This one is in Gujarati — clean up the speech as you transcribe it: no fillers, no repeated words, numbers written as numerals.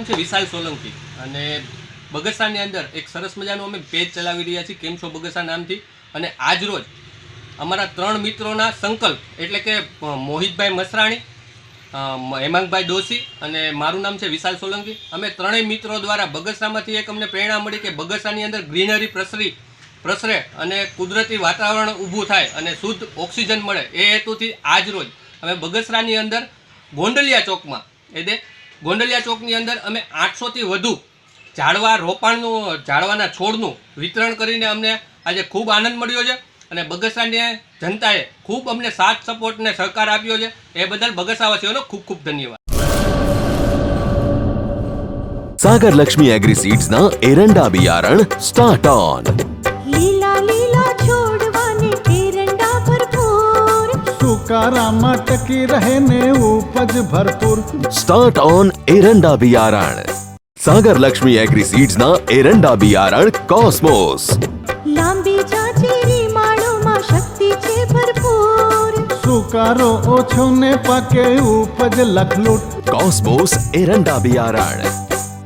નામ છે વિશાલ સોલંકી અને બગસરાની અંદર એક સરસ મજાનું અમે પેજ ચલાવી રહ્યા છીએ કેમ છો બગસરા નામથી. અને આજ રોજ અમારા 3 મિત્રોના સંકલ્પ એટલે કે મોહિતભાઈ મસરાણી, હેમાંગભાઈ દોશી અને મારું નામ છે વિશાલ સોલંકી. અમે ત્રણેય મિત્રો દ્વારા બગસરામાંથી એક અમને પ્રેરણા મળી કે બગસરાની અંદર ગ્રીનરી પ્રસરે અને કુદરતી વાતાવરણ ઊભું થાય અને શુદ્ધ ઓક્સિજન મળે. એ હેતુથી આજ રોજ અમે બગસરાની અંદર ગોંડલિયા ચોકમાં ગોંડલિયા ચોકની અંદર અમે 800થી વધુ ઝાડવાના છોડનું વિતરણ કરીને અમને આજે ખૂબ આનંદ મળ્યો છે. અને બગસરાની જનતાએ ખૂબ અમને સાથ સપોર્ટ ને સહકાર આપ્યો છે. એ બદલ બગસરાવાસીઓનો ખૂબ ખૂબ ધન્યવાદ. सागर लक्ष्मी एग्री सीड्स ना एरंडा बियारण स्टार्ट ऑन. લીલા લીલા છોડવાને એરંડા ભરપૂર, સુકારામાં ટકી રહે ને ઉપજ ભરપૂર. स्टार्ट ऑन एरंडा बियारण. सागर लक्ष्मी एग्री सीड्स ना एरंडा बियारण कॉस्मोस. લાંબી જાચેરી માળોમાં શક્તિ છે ભરપૂર, સુકારો ઓછો ને પાકે ઉપજ લખલૂટ. कॉस्मोस एरंडा बियारण.